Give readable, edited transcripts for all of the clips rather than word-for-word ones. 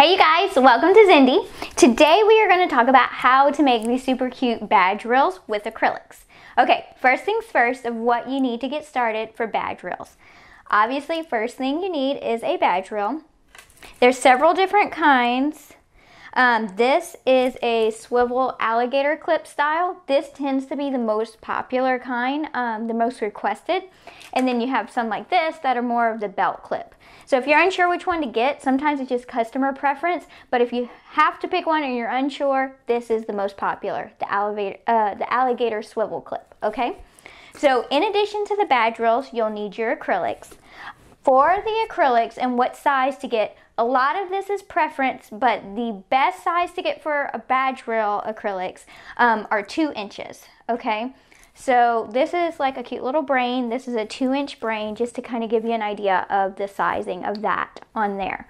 Hey you guys, welcome to Zindee. Today we are going to talk about how to make these super cute badge reels with acrylics. Okay, first things first of what you need to get started for badge reels. Obviously, first thing you need is a badge reel. There's several different kinds. This is a swivel alligator clip style. This tends to be the most popular kind, the most requested. And then you have some like this that are more of the belt clip. So if you're unsure which one to get, sometimes it's just customer preference. But if you have to pick one and you're unsure, this is the most popular, the alligator swivel clip, okay? So in addition to the badge reels, you'll need your acrylics. For the acrylics and what size to get, a lot of this is preference, but the best size to get for a badge reel acrylics are 2 inches, okay? So this is like a cute little brain. This is a 2-inch brain, just to kind of give you an idea of the sizing of that on there.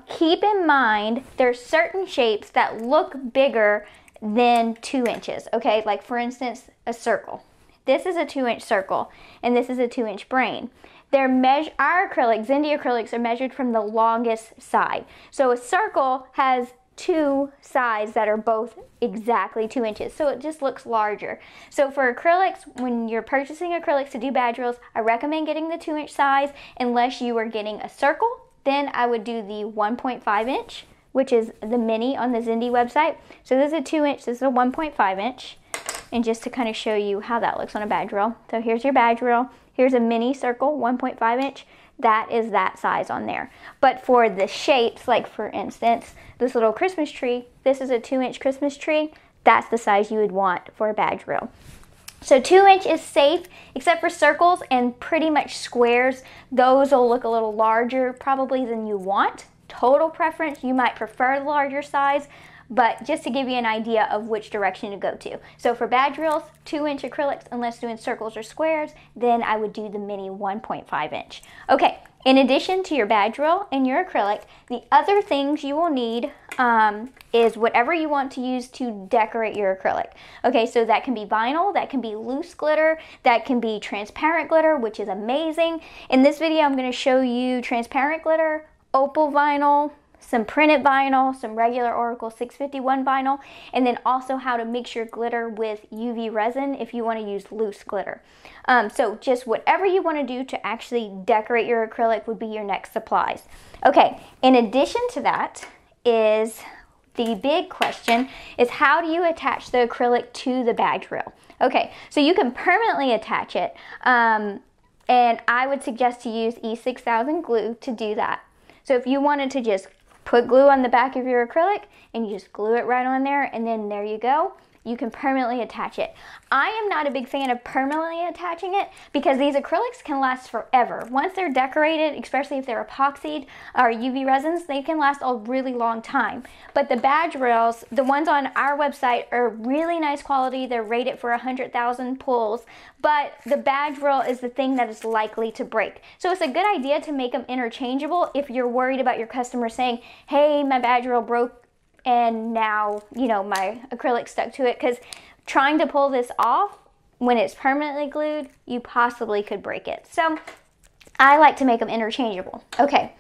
Keep in mind, there's certain shapes that look bigger than 2 inches, okay? Like for instance, a circle. This is a 2-inch circle, and this is a 2-inch brain. Our acrylics, Zindee acrylics, are measured from the longest side. So a circle has 2 sides that are both exactly 2 inches, so it just looks larger. So for acrylics, when you're purchasing acrylics to do badge reels, I recommend getting the 2-inch size. Unless you are getting a circle, then I would do the 1.5 inch, which is the mini on the Zindee website. So this is a 2-inch, this is a 1.5 inch. And just to kind of show you how that looks on a badge reel. So here's your badge reel. Here's a mini circle, 1.5 inch. That is that size on there. But for the shapes, like for instance, this little Christmas tree, this is a 2-inch Christmas tree. That's the size you would want for a badge reel. So 2 inch is safe, except for circles and pretty much squares. Those will look a little larger probably than you want. Total preference, you might prefer the larger size, but just to give you an idea of which direction to go to. So for badge reels, 2-inch acrylics, unless doing circles or squares, then I would do the mini 1.5 inch. Okay, in addition to your badge reel and your acrylic, the other things you will need is whatever you want to use to decorate your acrylic. Okay, so that can be vinyl, that can be loose glitter, that can be transparent glitter, which is amazing. In this video, I'm going to show you transparent glitter, Opal Vinyl, some printed vinyl, some regular Oracle 651 vinyl, and then also how to mix your glitter with UV resin if you want to use loose glitter. So just whatever you want to do to actually decorate your acrylic would be your next supplies. Okay, in addition to that is the big question is how do you attach the acrylic to the badge reel? Okay, so you can permanently attach it, and I would suggest to use E6000 glue to do that. So if you wanted to just put glue on the back of your acrylic and you just glue it right on there, and then there you go. You can permanently attach it. I am not a big fan of permanently attaching it because these acrylics can last forever. Once they're decorated, especially if they're epoxied or UV resins, they can last a really long time. But the badge reels, the ones on our website, are really nice quality. They're rated for 100,000 pulls, but the badge reel is the thing that is likely to break. So it's a good idea to make them interchangeable if you're worried about your customer saying, hey, my badge reel broke and now, you know, my acrylic stuck to it, because trying to pull this off when it's permanently glued, you possibly could break it. So I like to make them interchangeable. Okay,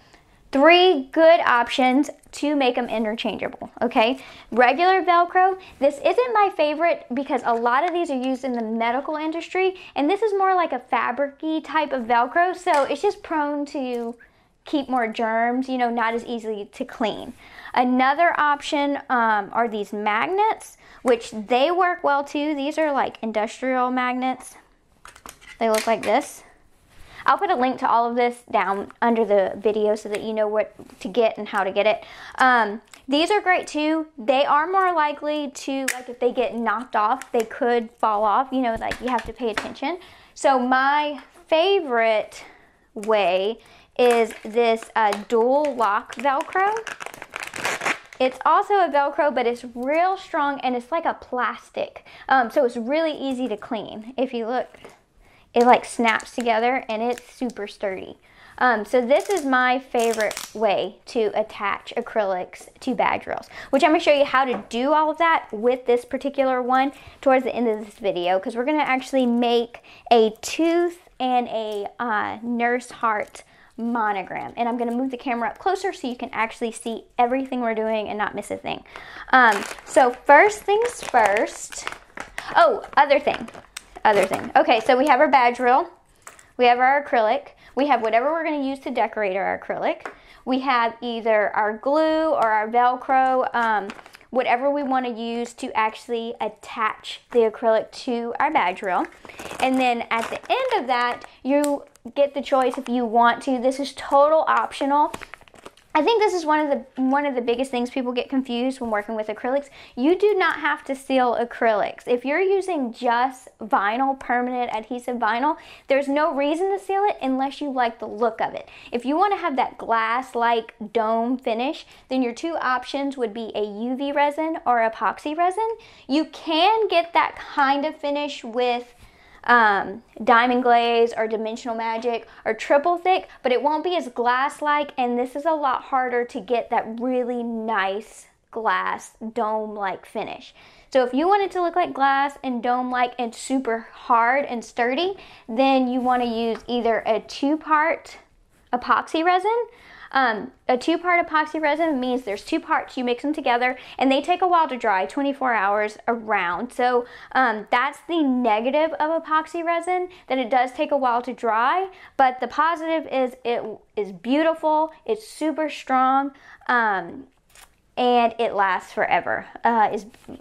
3 good options to make them interchangeable, okay? Regular Velcro. This isn't my favorite because a lot of these are used in the medical industry, and this is more like a fabric-y type of Velcro, so it's just prone to keep more germs, you know, not as easily to clean. Another option are these magnets, which they work well too. These are like industrial magnets. They look like this. I'll put a link to all of this down under the video so that you know what to get and how to get it. These are great too. They are more likely to, like if they get knocked off, they could fall off, you know, like you have to pay attention. So my favorite way is this dual lock Velcro. It's also a Velcro, but it's real strong and it's like a plastic. So it's really easy to clean. If you look, it like snaps together and it's super sturdy. So this is my favorite way to attach acrylics to badge reels, which I'm going to show you how to do all of that with this particular one towards the end of this video, because we're going to actually make a tooth and a nurse heart monogram. And I'm going to move the camera up closer so you can actually see everything we're doing and not miss a thing. So first things first. Oh, other thing. Okay, so we have our badge reel. We have our acrylic. We have whatever we're going to use to decorate our acrylic. We have either our glue or our Velcro, whatever we want to use to actually attach the acrylic to our badge reel. And then at the end of that, you get the choice if you want to. This is total optional. I think this is one of the biggest things people get confused when working with acrylics. You do not have to seal acrylics. If you're using just vinyl, permanent adhesive vinyl, there's no reason to seal it unless you like the look of it. If you want to have that glass-like dome finish, then your two options would be a UV resin or epoxy resin. You can get that kind of finish with diamond glaze or dimensional magic or triple thick, but it won't be as glass-like, and this is a lot harder to get that really nice glass dome-like finish. So if you want it to look like glass and dome-like and super hard and sturdy, then you want to use either a two-part epoxy resin. A two-part epoxy resin means there's two parts, you mix them together, and they take a while to dry, 24 hours around. So that's the negative of epoxy resin, that it does take a while to dry, but the positive is it is beautiful, it's super strong, and it lasts forever.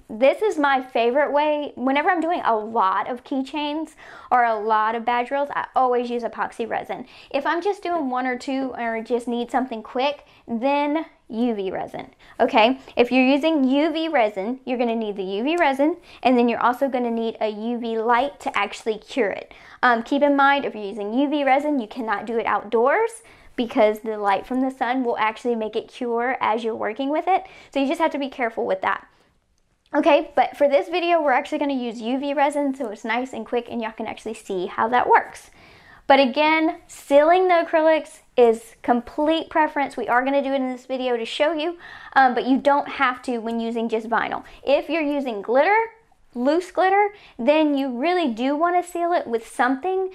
This is my favorite way. Whenever I'm doing a lot of keychains or a lot of badge reels, I always use epoxy resin. If I'm just doing one or two or just need something quick, then UV resin. Okay, if you're using UV resin, you're going to need the UV resin, and then you're also going to need a UV light to actually cure it. Keep in mind, if you're using UV resin, you cannot do it outdoors, because the light from the sun will actually make it cure as you're working with it. So you just have to be careful with that. Okay, but for this video, we're actually going to use UV resin, so it's nice and quick, and y'all can actually see how that works. But again, sealing the acrylics is complete preference. We are going to do it in this video to show you, but you don't have to when using just vinyl. If you're using glitter, loose glitter, then you really do want to seal it with something.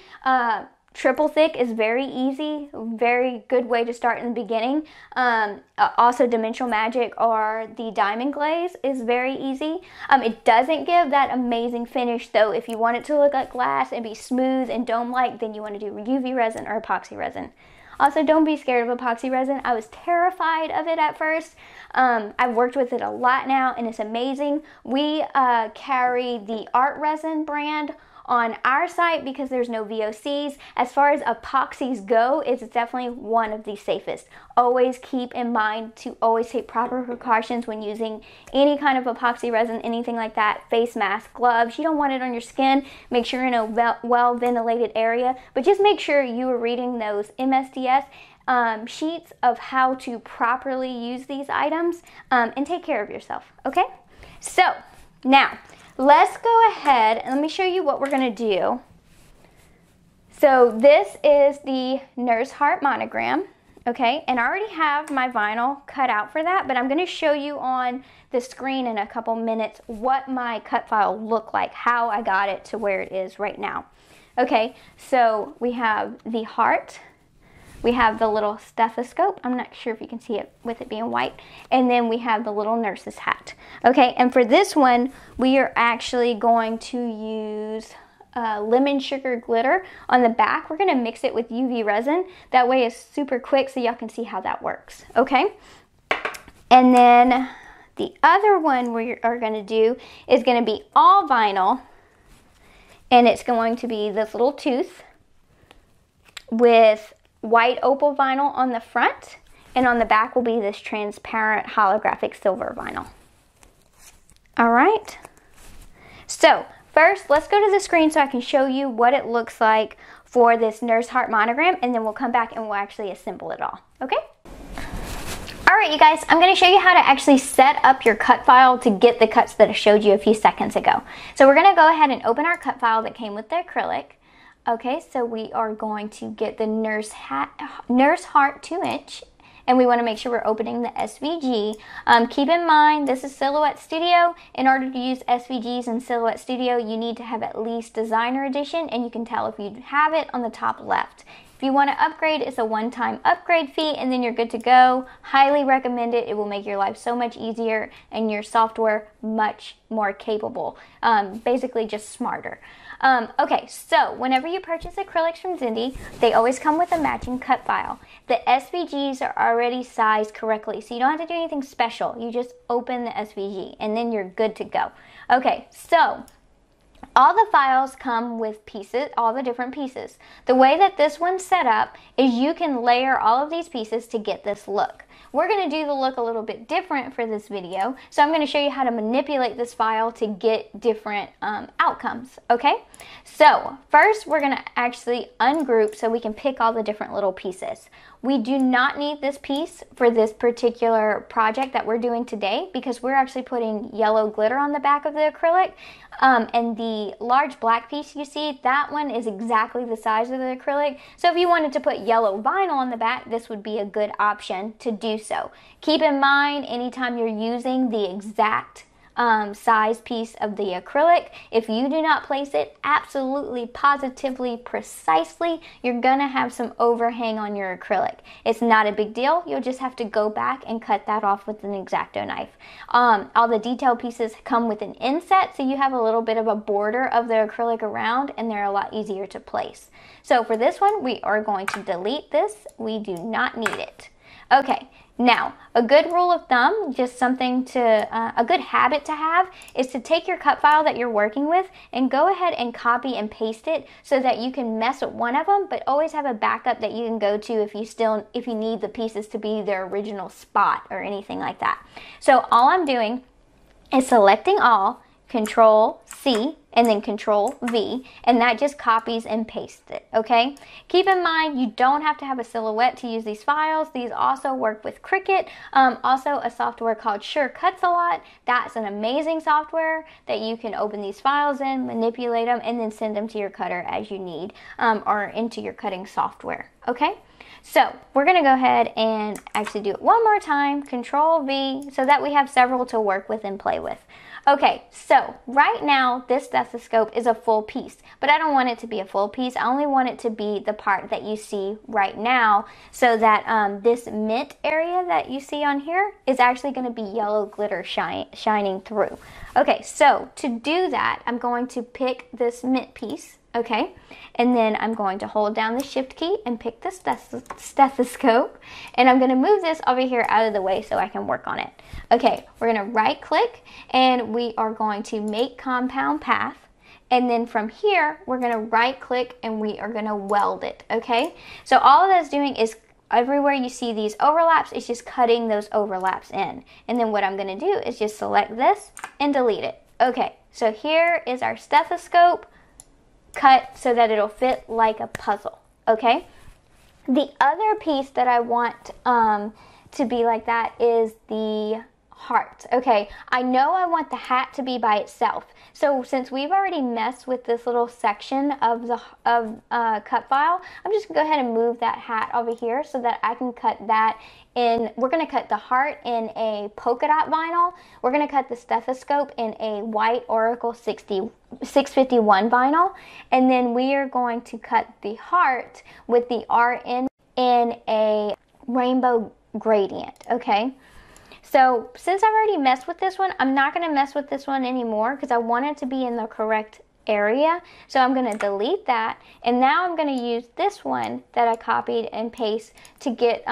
Triple thick is very easy, very good way to start in the beginning. Also dimensional magic or the diamond glaze is very easy. It doesn't give that amazing finish though. If you want it to look like glass and be smooth and dome-like, then you want to do UV resin or epoxy resin. Also, don't be scared of epoxy resin. I was terrified of it at first. I've worked with it a lot now, and it's amazing. We carry the Art Resin brand on our site because there's no VOCs. As far as epoxies go, it's definitely one of the safest. Always keep in mind to always take proper precautions when using any kind of epoxy resin, anything like that, face mask, gloves. You don't want it on your skin. Make sure you're in a well-ventilated area, but just make sure you are reading those MSDS sheets of how to properly use these items, and take care of yourself, okay? So, now, let's go ahead and let me show you what we're going to do. So this is the Nurse Heart monogram, okay? And I already have my vinyl cut out for that, but I'm going to show you on the screen in a couple minutes what my cut file looked like, how I got it to where it is right now. Okay, so we have the heart. We have the little stethoscope. I'm not sure if you can see it with it being white. And then we have the little nurse's hat. Okay, and for this one, we are actually going to use lemon sugar glitter on the back. We're gonna mix it with UV resin. That way it's super quick so y'all can see how that works, okay? And then the other one we are gonna do is gonna be all vinyl. And it's going to be this little tooth with white opal vinyl on the front, and on the back will be this transparent holographic silver vinyl. All right, so first let's go to the screen so I can show you what it looks like for this Nurse Heart monogram, and then we'll come back and we'll actually assemble it all, okay? All right, you guys, I'm going to show you how to actually set up your cut file to get the cuts that I showed you a few seconds ago. So we're going to go ahead and open our cut file that came with the acrylic. Okay, so we are going to get the Nurse Heart 2-inch, and we want to make sure we're opening the SVG. Keep in mind, this is Silhouette Studio. In order to use SVGs in Silhouette Studio, you need to have at least Designer Edition, and you can tell if you have it on the top left. If you want to upgrade, it's a one-time upgrade fee and then you're good to go. Highly recommend it. It will make your life so much easier and your software much more capable. Basically just smarter. Okay, so whenever you purchase acrylics from Zindee, they always come with a matching cut file. The SVGs are already sized correctly, so you don't have to do anything special. You just open the SVG and then you're good to go. Okay, so all the files come with pieces, all the different pieces. The way that this one's set up is you can layer all of these pieces to get this look. We're going to do the look a little bit different for this video, so I'm going to show you how to manipulate this file to get different outcomes, okay? So first we're going to actually ungroup so we can pick all the different little pieces. We do not need this piece for this particular project that we're doing today because we're actually putting yellow glitter on the back of the acrylic. And the large black piece you see, that one is exactly the size of the acrylic. So if you wanted to put yellow vinyl on the back, this would be a good option to do so. Keep in mind, anytime you're using the exact size piece of the acrylic, if you do not place it absolutely, positively, precisely, you're gonna have some overhang on your acrylic. It's not a big deal. You'll just have to go back and cut that off with an X-Acto knife. All the detail pieces come with an inset, so you have a little bit of a border of the acrylic around and they're a lot easier to place. So for this one, we are going to delete this. We do not need it. Okay, now a good rule of thumb, just something to, a good habit to have, is to take your cut file that you're working with and go ahead and copy and paste it so that you can mess with one of them, but always have a backup that you can go to if you need the pieces to be their original spot or anything like that. So all I'm doing is selecting all, Control C, and then Control V, and that just copies and pastes it, okay? Keep in mind, you don't have to have a silhouette to use these files. These also work with Cricut. Also a software called Sure Cuts a Lot. That's an amazing software that you can open these files in, manipulate them, and then send them to your cutter as you need, or into your cutting software, okay? So we're gonna go ahead and actually do it one more time, Control V, so that we have several to work with and play with. Okay, so right now this stethoscope is a full piece, but I don't want it to be a full piece. I only want it to be the part that you see right now, so that this mint area that you see on here is actually going to be yellow glitter shining through. Okay, so to do that, I'm going to pick this mint piece, okay, and then I'm going to hold down the shift key and pick the stethoscope, and I'm going to move this over here out of the way so I can work on it. Okay, we're going to right click and we are going to make compound path, and then from here we're going to right click and we are going to weld it, okay? So all that's doing is everywhere you see these overlaps, it's just cutting those overlaps in. And then what I'm going to do is just select this and delete it. Okay, so here is our stethoscope cut so that it'll fit like a puzzle, okay? The other piece that I want to be like that is the heart. Okay, I know I want the hat to be by itself. So since we've already messed with this little section of the cut file, I'm just gonna go ahead and move that hat over here so that I can cut that in. We're gonna cut the heart in a polka dot vinyl. We're gonna cut the stethoscope in a white Oracle 651 vinyl, and then we are going to cut the heart with the RN in a rainbow gradient, okay? So since I've already messed with this one, I'm not going to mess with this one anymore because I want it to be in the correct area. So I'm going to delete that, and now I'm going to use this one that I copied and pasted to get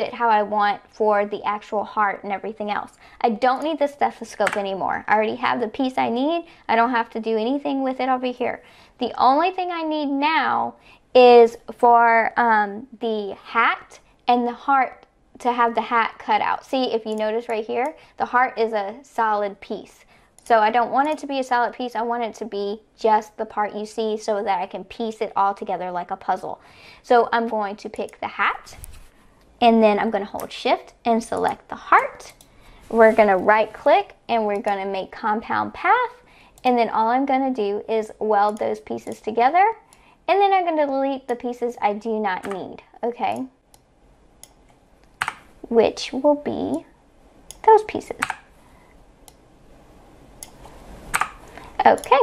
it how I want for the actual heart and everything else. I don't need the stethoscope anymore. I already have the piece I need. I don't have to do anything with it over here. The only thing I need now is for the hat and the heart, to have the hat cut out. See, if you notice right here, the heart is a solid piece. So I don't want it to be a solid piece. I want it to be just the part you see so that I can piece it all together like a puzzle. So I'm going to pick the hat, and then I'm going to hold shift and select the heart. We're going to right click and we're going to make compound path, and then all I'm going to do is weld those pieces together, and then I'm going to delete the pieces I do not need, okay? Which will be those pieces. Okay,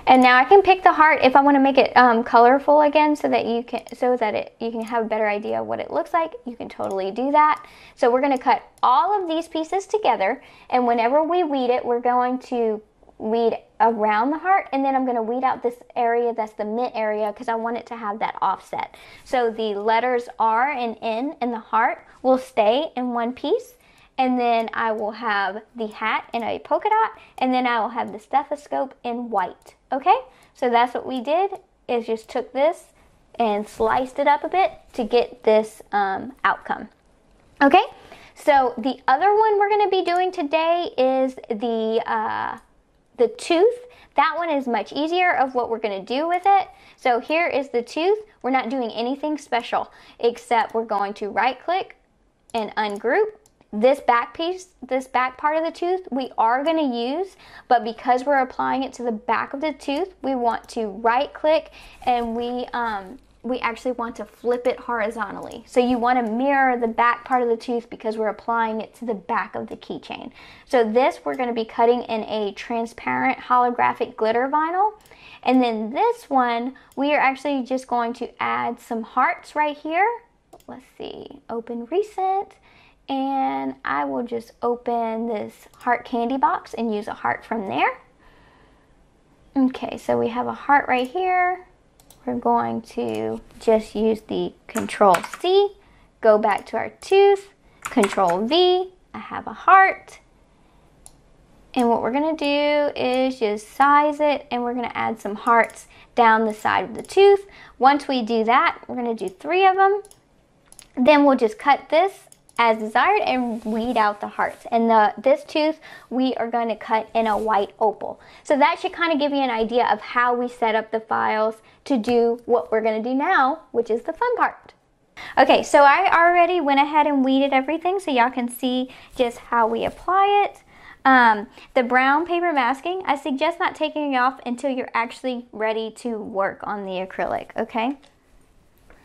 And now I can pick the heart if I want to make it colorful again, so that you can have a better idea of what it looks like. You can totally do that. So we're going to cut all of these pieces together, and whenever we weed it, we're going to weed around the heart, and then I'm going to weed out this area that's the mint area because I want it to have that offset. So the letters R and N in the heart will stay in one piece. And then I will have the hat in a polka dot, and then I will have the stethoscope in white. Okay, so that's what we did, is just took this and sliced it up a bit to get this outcome. Okay, so the other one we're going to be doing today is the tooth. That one is much easier of what we're going to do with it. So here is the tooth. We're not doing anything special, except we're going to right click and ungroup. This back piece, this back part of the tooth, we are going to use, but because we're applying it to the back of the tooth, we want to right click, and we actually want to flip it horizontally. So you want to mirror the back part of the tooth because we're applying it to the back of the keychain. So this we're going to be cutting in a transparent holographic glitter vinyl. And then this one, we are actually just going to add some hearts right here. Let's see, open recent. And I will just open this heart candy box and use a heart from there. Okay, so we have a heart right here. We're going to just use the Control C, go back to our tooth, Control V, I have a heart. And what we're gonna do is just size it, and we're gonna add some hearts down the side of the tooth. Once we do that, we're gonna do 3 of them. Then we'll just cut this as desired and weed out the hearts. And this tooth we are going to cut in a white opal. So that should kind of give you an idea of how we set up the files to do what we're going to do now, which is the fun part. Okay, so I already went ahead and weeded everything so y'all can see just how we apply it. The brown paper masking, I suggest not taking it off until you're actually ready to work on the acrylic, okay?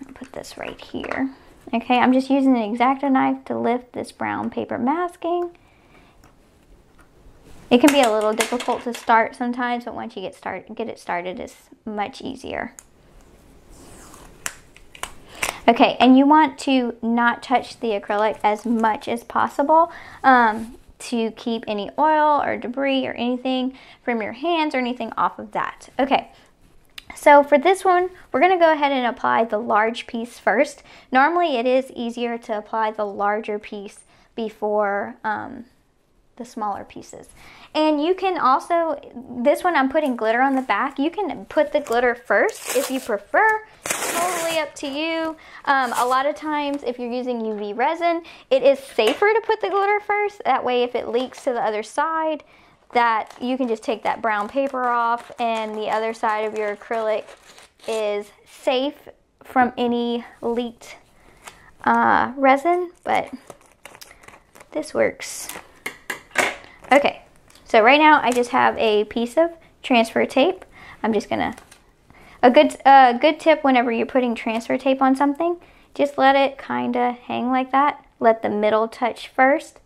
I'll put this right here. Okay, I'm just using an X-Acto knife to lift this brown paper masking. It can be a little difficult to start sometimes, but once you get it started, it's much easier. Okay, and you want to not touch the acrylic as much as possible to keep any oil or debris or anything from your hands or anything off of that. Okay. So for this one, we're going to go ahead and apply the large piece first. Normally it is easier to apply the larger piece before the smaller pieces. And you can also, this one I'm putting glitter on the back. You can put the glitter first if you prefer. Totally up to you. A lot of times if you're using UV resin, it is safer to put the glitter first. That way if it leaks to the other side, that you can just take that brown paper off, and the other side of your acrylic is safe from any leaked resin, but this works. Okay, so right now I just have a piece of transfer tape. I'm just gonna, a good tip whenever you're putting transfer tape on something, just let it kind of hang like that. Let the middle touch first,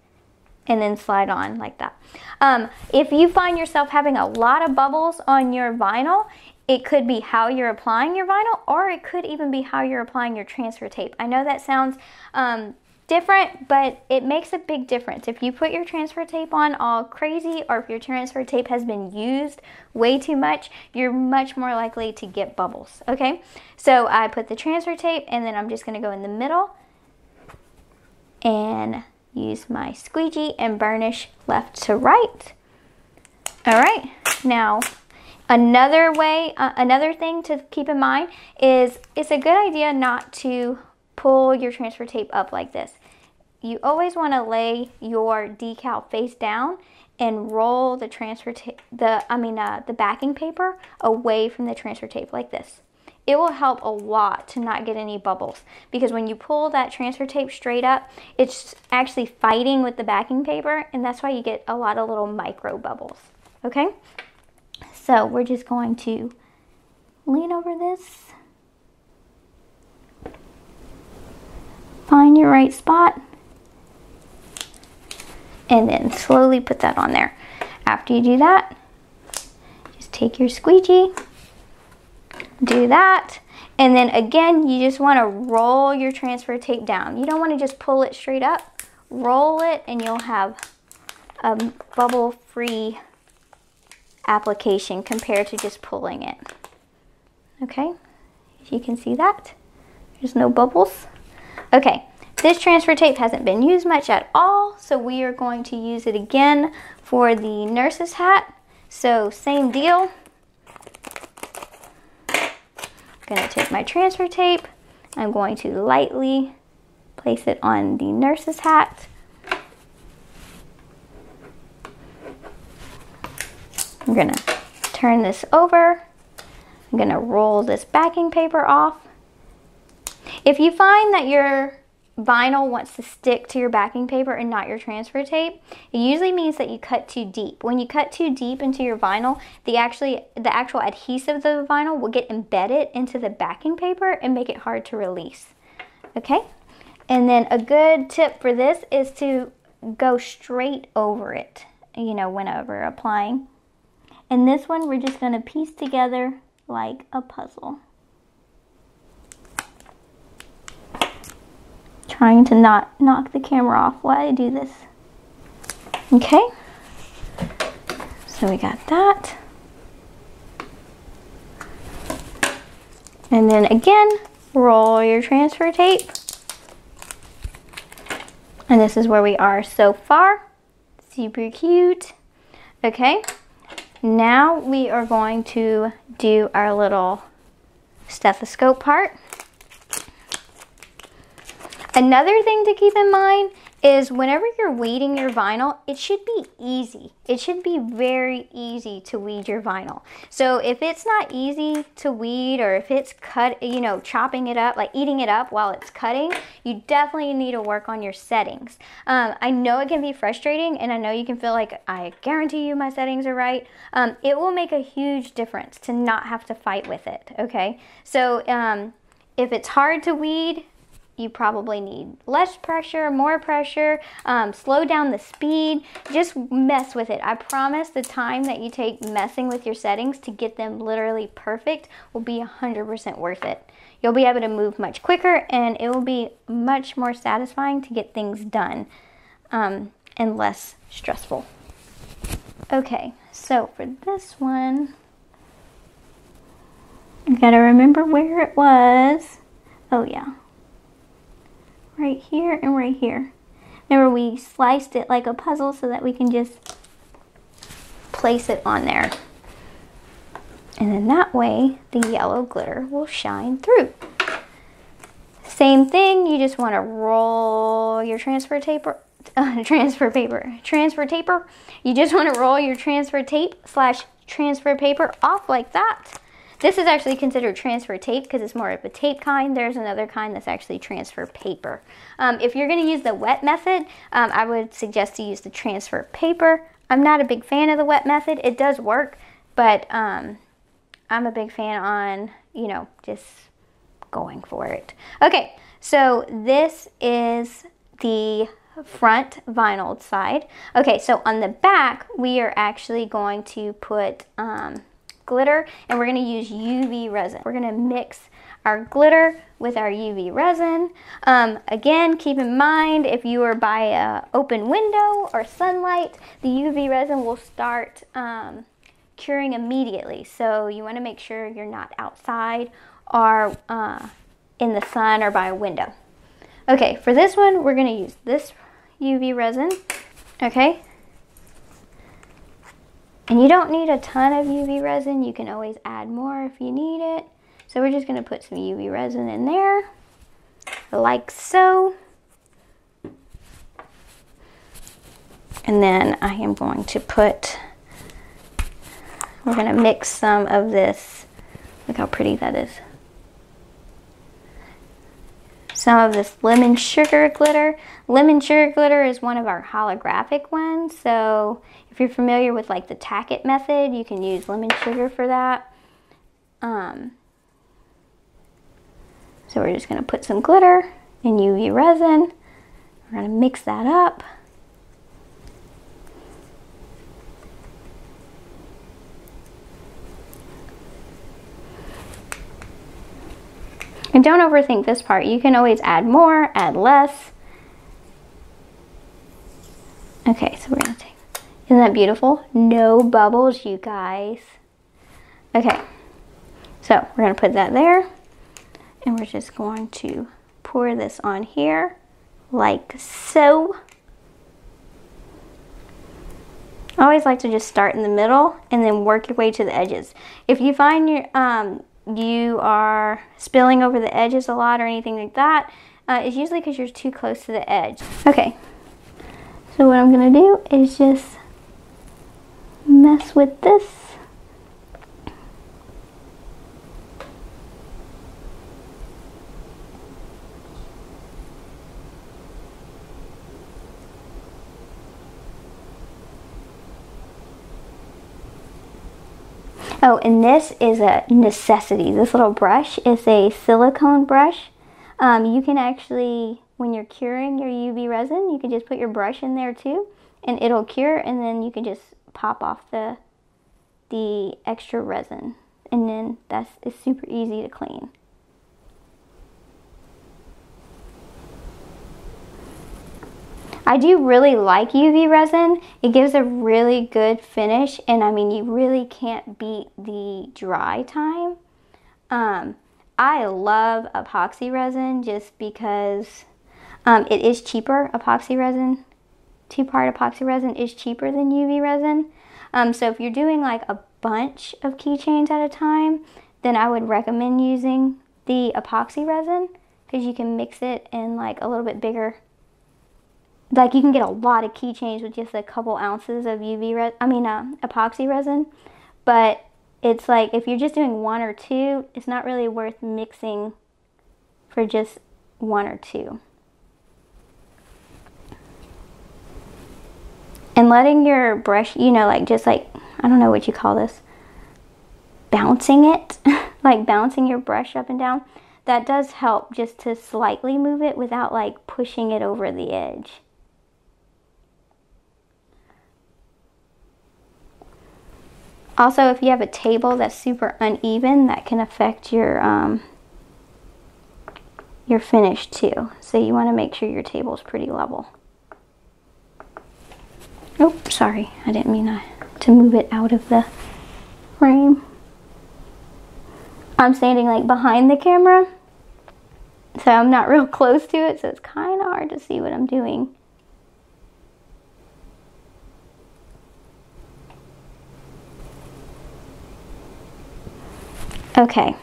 and then slide on like that. If you find yourself having a lot of bubbles on your vinyl, it could be how you're applying your vinyl, or it could even be how you're applying your transfer tape. I know that sounds different, but it makes a big difference. If you put your transfer tape on all crazy, or if your transfer tape has been used way too much, you're much more likely to get bubbles, okay? So I put the transfer tape, and then I'm just gonna go in the middle and use my squeegee and burnish left to right. All right, now another thing to keep in mind is it's a good idea not to pull your transfer tape up like this. You always want to lay your decal face down and roll the transfer tape, the backing paper away from the transfer tape like this. It will help a lot to not get any bubbles, because when you pull that transfer tape straight up, it's actually fighting with the backing paper, and that's why you get a lot of little micro bubbles, okay? So we're just going to lean over this, find your right spot, and then slowly put that on there. After you do that, just take your squeegee, do that, and then again, you just want to roll your transfer tape down. You don't want to just pull it straight up. Roll it and you'll have a bubble-free application compared to just pulling it. Okay, if you can see that, there's no bubbles. Okay, this transfer tape hasn't been used much at all, so we are going to use it again for the nurse's hat. So same deal. I'm gonna take my transfer tape. I'm going to lightly place it on the nurse's hat. I'm gonna turn this over. I'm gonna roll this backing paper off. If you find that your vinyl wants to stick to your backing paper and not your transfer tape, it usually means that you cut too deep. When you cut too deep into your vinyl, the actual adhesive of the vinyl will get embedded into the backing paper and make it hard to release. Okay? And then a good tip for this is to go straight over it, you know, whenever applying. And this one we're just going to piece together like a puzzle. Trying to not knock the camera off while I do this. Okay, so we got that. And then again, roll your transfer tape. And this is where we are so far. Super cute. Okay, now we are going to do our little stethoscope part. Another thing to keep in mind is whenever you're weeding your vinyl, it should be easy. It should be very easy to weed your vinyl. So if it's not easy to weed, or if it's cut, you know, chopping it up, like eating it up while it's cutting, you definitely need to work on your settings. I know it can be frustrating, and I know you can feel like, I guarantee you my settings are right. It will make a huge difference to not have to fight with it, okay? So if it's hard to weed, you probably need less pressure, more pressure, slow down the speed, just mess with it. I promise the time that you take messing with your settings to get them literally perfect will be 100% worth it. You'll be able to move much quicker, and it will be much more satisfying to get things done and less stressful. Okay, so for this one, you gotta remember where it was. Oh yeah. Right here and right here. Remember, we sliced it like a puzzle so that we can just place it on there. And then that way, the yellow glitter will shine through. Same thing, you just want to roll your transfer tape. You just want to roll your transfer tape / transfer paper off like that. This is actually considered transfer tape because it's more of a tape kind. There's another kind that's actually transfer paper. If you're going to use the wet method, I would suggest to use the transfer paper. I'm not a big fan of the wet method. It does work, but I'm a big fan on, you know, just going for it. Okay, so this is the front vinyl side. Okay, so on the back, we are actually going to put glitter, and we're going to use UV resin. We're going to mix our glitter with our UV resin. Again, keep in mind, if you are by an open window or sunlight, the UV resin will start curing immediately. So you want to make sure you're not outside or in the sun or by a window. Okay, for this one, we're going to use this UV resin. Okay. And you don't need a ton of UV resin. You can always add more if you need it. So we're just going to put some UV resin in there, like so. And then I am going to put, we're going to mix some of this. Look how pretty that is. Some of this lemon sugar glitter. Lemon sugar glitter is one of our holographic ones. So if you're familiar with like the tack it method, you can use lemon sugar for that. So we're just going to put some glitter and UV resin. We're going to mix that up. And don't overthink this part. You can always add more, add less. Okay, so we're gonna take, isn't that beautiful? No bubbles, you guys. Okay, so we're gonna put that there, and we're just going to pour this on here, like so. I always like to just start in the middle and then work your way to the edges. If you find you are spilling over the edges a lot or anything like that, it's usually because you're too close to the edge. Okay, so what I'm gonna do is just mess with this. Oh, and this is a necessity. This little brush is a silicone brush. You can actually, when you're curing your UV resin, you can just put your brush in there too, and it'll cure, and then you can just pop off the extra resin, and then it's super easy to clean. I do really like UV resin. It gives a really good finish, and I mean, you really can't beat the dry time. I love epoxy resin just because it is cheaper. Epoxy resin, two-part epoxy resin is cheaper than UV resin. So if you're doing like a bunch of keychains at a time, then I would recommend using the epoxy resin, because you can mix it in like a little bit bigger. Like, you can get a lot of keychains with just a couple ounces of epoxy resin. But it's like, if you're just doing one or two, it's not really worth mixing for just one or two. And letting your brush, you know, like, just like, I don't know what you call this, bouncing it, like bouncing your brush up and down. That does help, just to slightly move it without like pushing it over the edge. Also, if you have a table that's super uneven, that can affect your finish too. So you want to make sure your table's pretty level. Oh, sorry, I didn't mean to move it out of the frame. I'm standing like behind the camera, so I'm not real close to it, so it's kind of hard to see what I'm doing. Okay,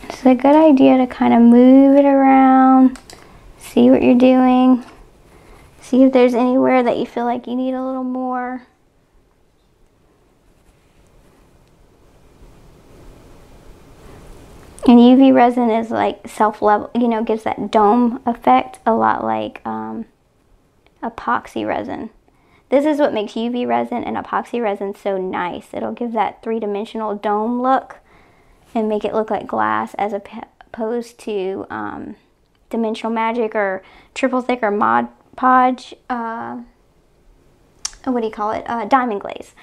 it's a good idea to kind of move it around, see what you're doing, see if there's anywhere that you feel like you need a little more. And UV resin is like self-level, you know, gives that dome effect, a lot like epoxy resin. This is what makes UV resin and epoxy resin so nice. It'll give that three-dimensional dome look and make it look like glass, as opposed to Dimensional Magic or Triple Thick or Mod Podge, what do you call it, Diamond Glaze.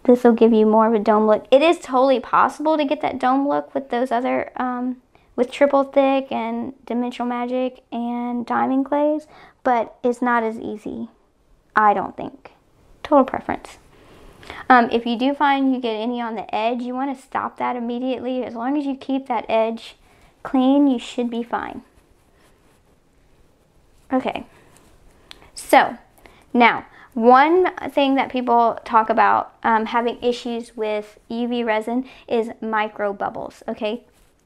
This will give you more of a dome look. It is totally possible to get that dome look with those other, with Triple Thick and Dimensional Magic and Diamond Glaze, but it's not as easy, I don't think. Total preference. If you do find you get any on the edge, you want to stop that immediately. As long as you keep that edge clean, you should be fine. Okay, so now one thing that people talk about having issues with UV resin is micro bubbles. Okay,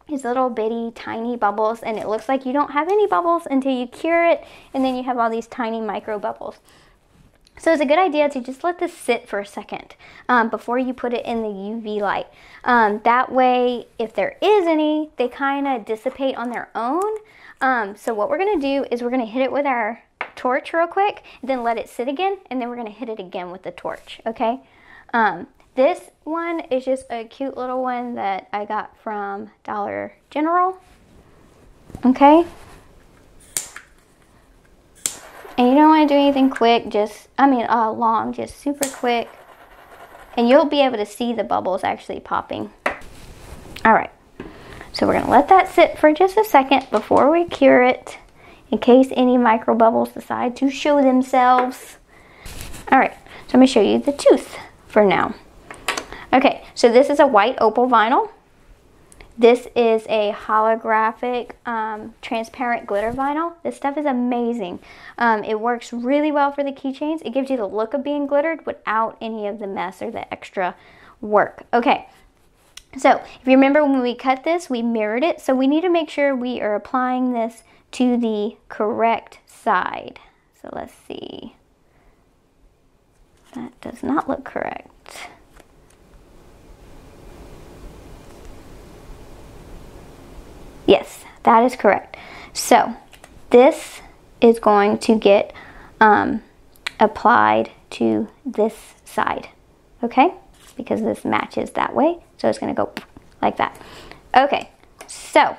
these little bitty tiny bubbles, and it looks like you don't have any bubbles until you cure it, and then you have all these tiny micro bubbles. So it's a good idea to just let this sit for a second before you put it in the UV light. That way, if there is any, they kind of dissipate on their own. So what we're going to do is we're going to hit it with our torch real quick, then let it sit again, and then we're going to hit it again with the torch, okay? This one is just a cute little one that I got from Dollar General, okay? And you don't want to do anything quick, long, just super quick. And you'll be able to see the bubbles actually popping. All right, So we're gonna let that sit for just a second before we cure it, in case any micro bubbles decide to show themselves. All right, so I'm gonna show you the tooth for now. Okay, so this is a white opal vinyl. This is a holographic transparent glitter vinyl. This stuff is amazing. It works really well for the keychains. It gives you the look of being glittered without any of the mess or the extra work. Okay, so if you remember when we cut this, we mirrored it. So we need to make sure we are applying this to the correct side. So let's see. That does not look correct. Yes, that is correct. So this is going to get applied to this side, okay? Because this matches that way. So it's gonna go like that. Okay, so,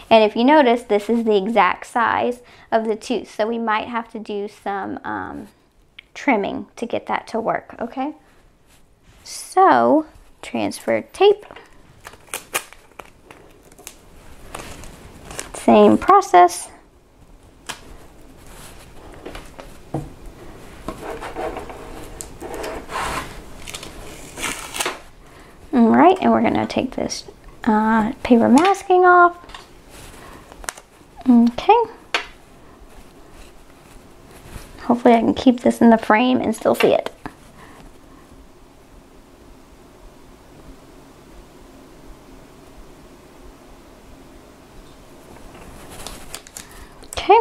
and if you notice, this is the exact size of the tooth. So we might have to do some trimming to get that to work, okay? So, transfer tape. Same process. All right, and we're gonna take this paper masking off. Okay. Hopefully I can keep this in the frame and still see it. Okay.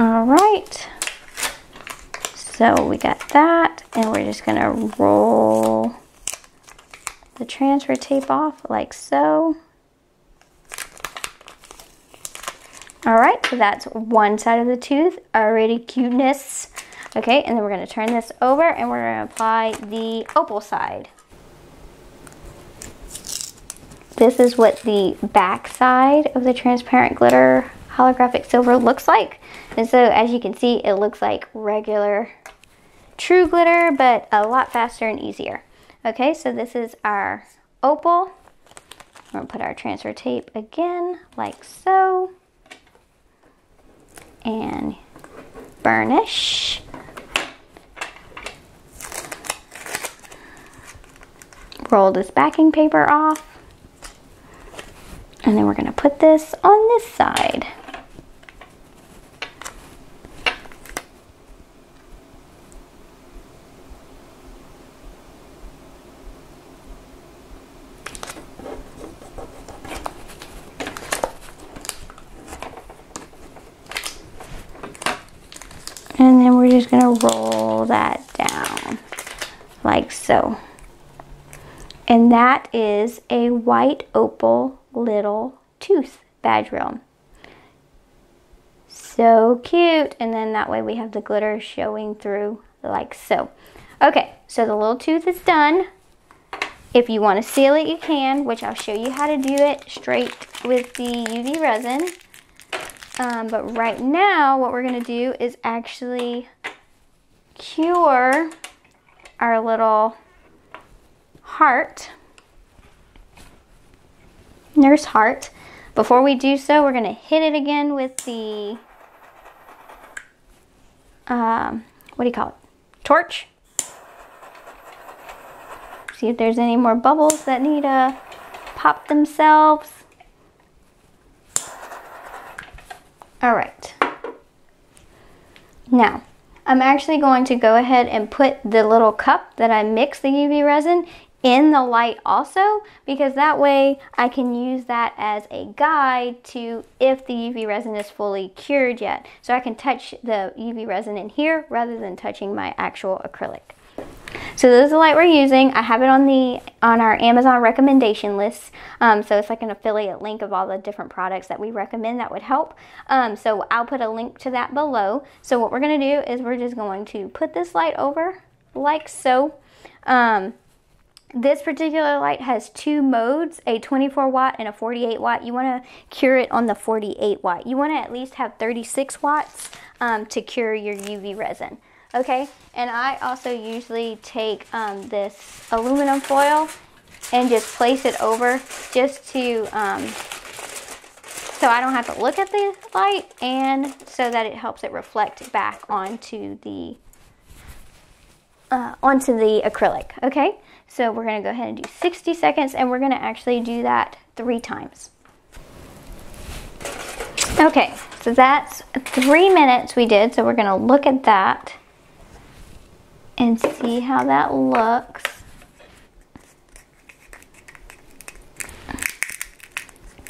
All right. So we got that, and we're just gonna roll the transfer tape off like so. All right, so that's one side of the tooth, already cuteness. Okay, and then we're gonna turn this over and we're gonna apply the opal side. This is what the back side of the transparent glitter holographic silver looks like. And so as you can see, it looks like regular true glitter, but a lot faster and easier. Okay, so this is our opal. We're gonna put our transfer tape again, like so. And burnish. Roll this backing paper off. And then we're gonna put this on this side. And then we're just gonna roll that down like so. And that is a white opal little tooth badge reel. So cute. And then that way we have the glitter showing through like so. Okay, so the little tooth is done. If you want to seal it, you can, which I'll show you how to do it straight with the UV resin. But right now, what we're going to do is actually cure our little heart, nurse heart. Before we do so, we're going to hit it again with the, what do you call it? Torch. See if there's any more bubbles that need to pop themselves. All right. Now, I'm actually going to go ahead and put the little cup that I mixed the UV resin in the light also, because that way I can use that as a guide to if the UV resin is fully cured yet. So I can touch the UV resin in here rather than touching my actual acrylic. So this is the light we're using. I have it on our Amazon recommendation list. So it's like an affiliate link of all the different products that we recommend that would help. So I'll put a link to that below. So what we're going to do is we're just going to put this light over like so. This particular light has two modes, a 24 watt and a 48 watt. You want to cure it on the 48 watt. You want to at least have 36 watts to cure your UV resin. okay? And I also usually take this aluminum foil and just place it over just to, so I don't have to look at the light, and so that it helps it reflect back onto the acrylic, okay? So we're gonna go ahead and do 60 seconds, and we're gonna actually do that 3 times. Okay, so that's 3 minutes we did, so we're gonna look at that and see how that looks.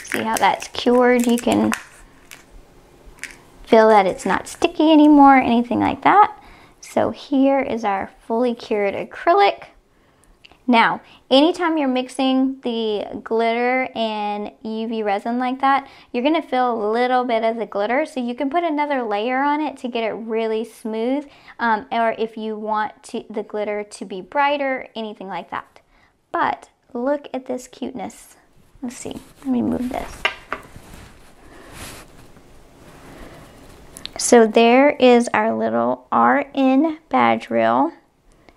See how that's cured. You can feel that it's not sticky anymore, anything like that. So here is our fully cured acrylic. Now, anytime you're mixing the glitter and UV resin like that, you're gonna feel a little bit of the glitter, so you can put another layer on it to get it really smooth, or if you want the glitter to be brighter, anything like that. But look at this cuteness. Let's see, let me move this. So there is our little RN badge reel.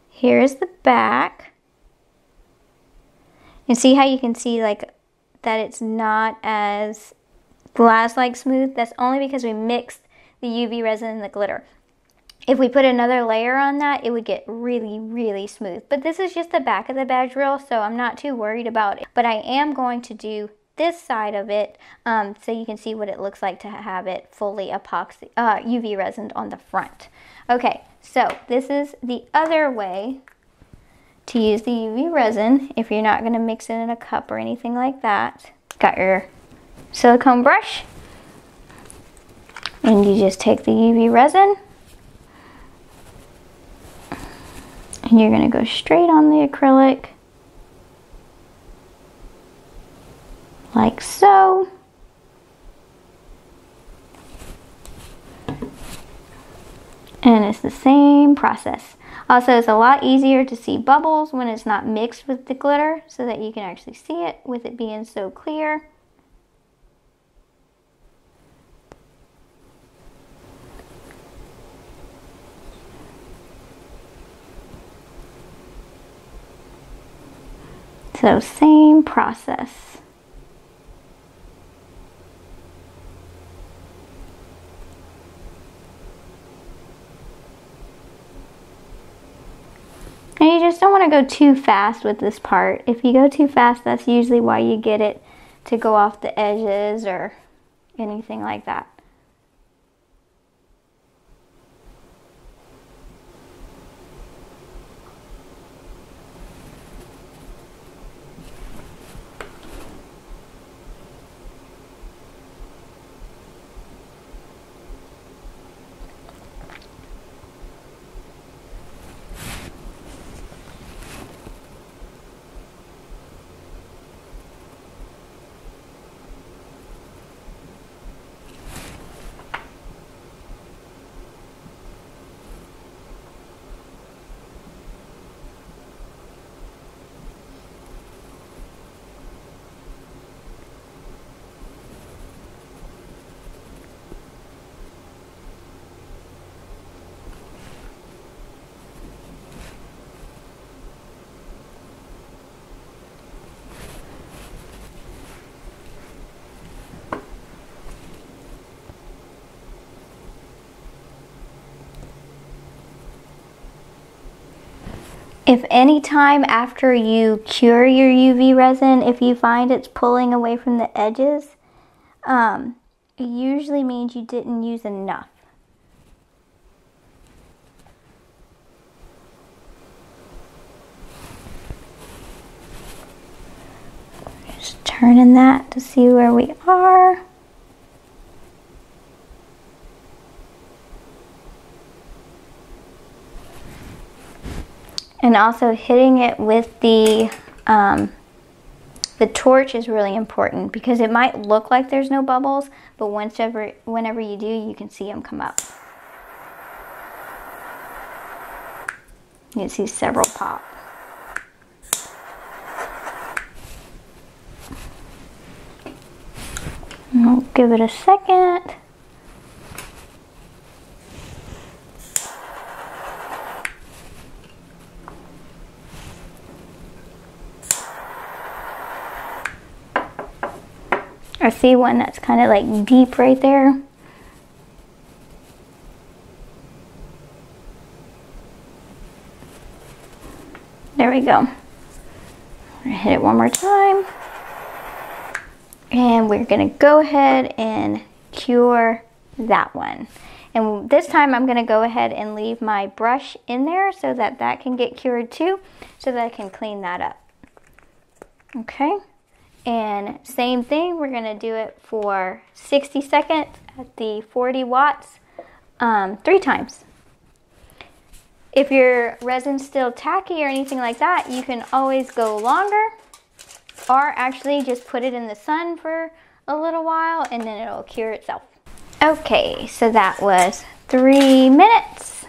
Here's the back. And see how you can see like that it's not as glass-like smooth? That's only because we mixed the UV resin and the glitter. If we put another layer on that, it would get really, really smooth. But this is just the back of the badge reel, so I'm not too worried about it. But I am going to do this side of it so you can see what it looks like to have it fully epoxy, UV resined on the front. Okay, so this is the other way to use the UV resin if you're not going to mix it in a cup or anything like that. Got your silicone brush, and you just take the UV resin and you're going to go straight on the acrylic like so. And it's the same process. Also, it's a lot easier to see bubbles when it's not mixed with the glitter, so that you can actually see it with it being so clear. So same process. And you just don't want to go too fast with this part. If you go too fast, that's usually why you get it to go off the edges or anything like that. If any time after you cure your UV resin, if you find it's pulling away from the edges, it usually means you didn't use enough. Just turning that to see where we are. And also hitting it with the torch is really important, because it might look like there's no bubbles, but whenever you do, you can see them come up. You can see several pop. I'll give it a second. I see one that's kind of like deep right there. There we go. Hit it one more time. And we're gonna go ahead and cure that one. And this time I'm gonna go ahead and leave my brush in there so that that can get cured too, so that I can clean that up. Okay, and same thing, we're gonna do it for 60 seconds at the 40 watts, 3 times. If your resin's still tacky or anything like that, you can always go longer, or actually just put it in the sun for a little while and then it'll cure itself. Okay, so that was 3 minutes.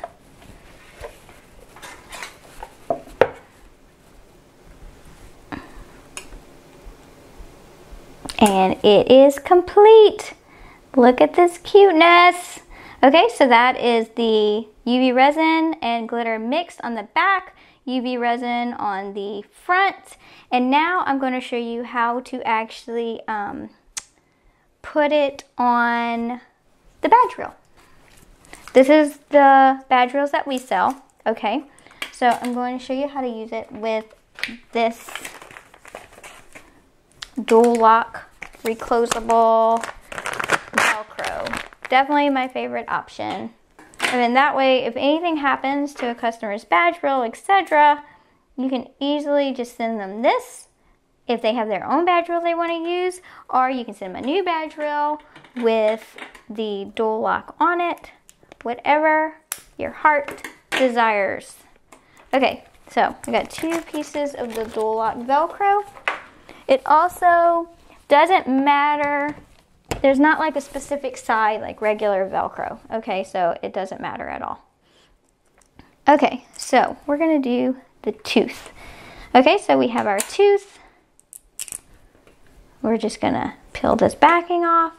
And it is complete. Look at this cuteness. Okay, so that is the UV resin and glitter mixed on the back, UV resin on the front. And now I'm going to show you how to actually put it on the badge reel. This is the badge reels that we sell. Okay, so I'm going to show you how to use it with this dual lock reclosable Velcro. Definitely my favorite option. And then that way, if anything happens to a customer's badge reel, etc., you can easily just send them this if they have their own badge reel they want to use, or you can send them a new badge reel with the dual lock on it, whatever your heart desires. Okay, so I got 2 pieces of the dual lock Velcro. It also doesn't matter, there's not like a specific side like regular Velcro, okay, so it doesn't matter at all. Okay, so we're gonna do the tooth. Okay, so we have our tooth. We're just gonna peel this backing off,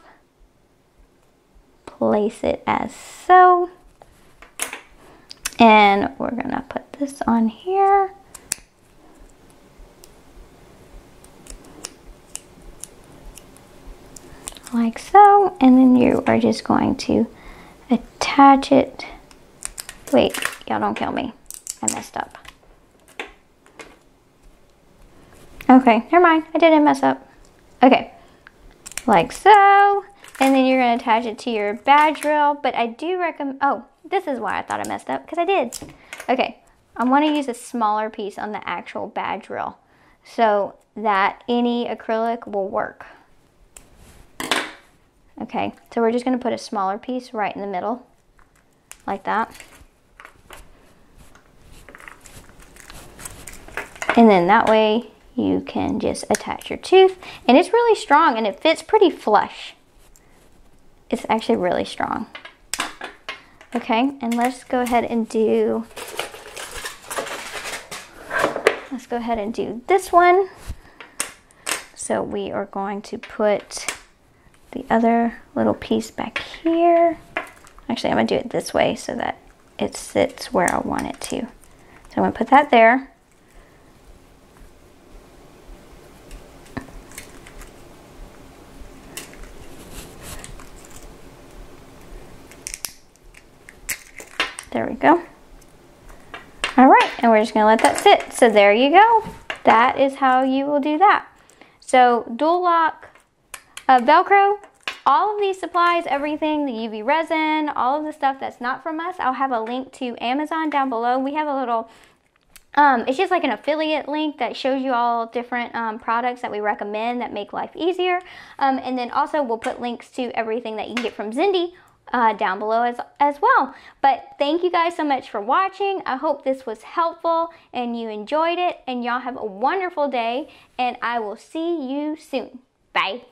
place it as so, and we're gonna put this on here. Like so, and then you are just going to attach it. Wait, y'all don't kill me. I messed up. Okay, never mind. I didn't mess up. Okay, like so, and then you're going to attach it to your badge reel, but I do recommend, oh, this is why I thought I messed up, because I did. Okay, I want to use a smaller piece on the actual badge reel so that any acrylic will work. Okay, so we're just going to put a smaller piece right in the middle, like that. And then that way you can just attach your tooth. And it's really strong and it fits pretty flush. It's actually really strong. Okay, and let's go ahead and do this one. So we are going to put the other little piece back here. Actually, I'm gonna do it this way so that it sits where I want it to. So I'm gonna put that there. There we go. All right, and we're just gonna let that sit. So there you go. That is how you will do that. So dual lock, Velcro, all of these supplies, everything, the UV resin, all of the stuff that's not from us, I'll have a link to Amazon down below. We have a little, it's just like an affiliate link that shows you all different products that we recommend that make life easier. And then also we'll put links to everything that you can get from Zindee down below as well. But thank you guys so much for watching. I hope this was helpful and you enjoyed it, and y'all have a wonderful day, and I will see you soon. Bye.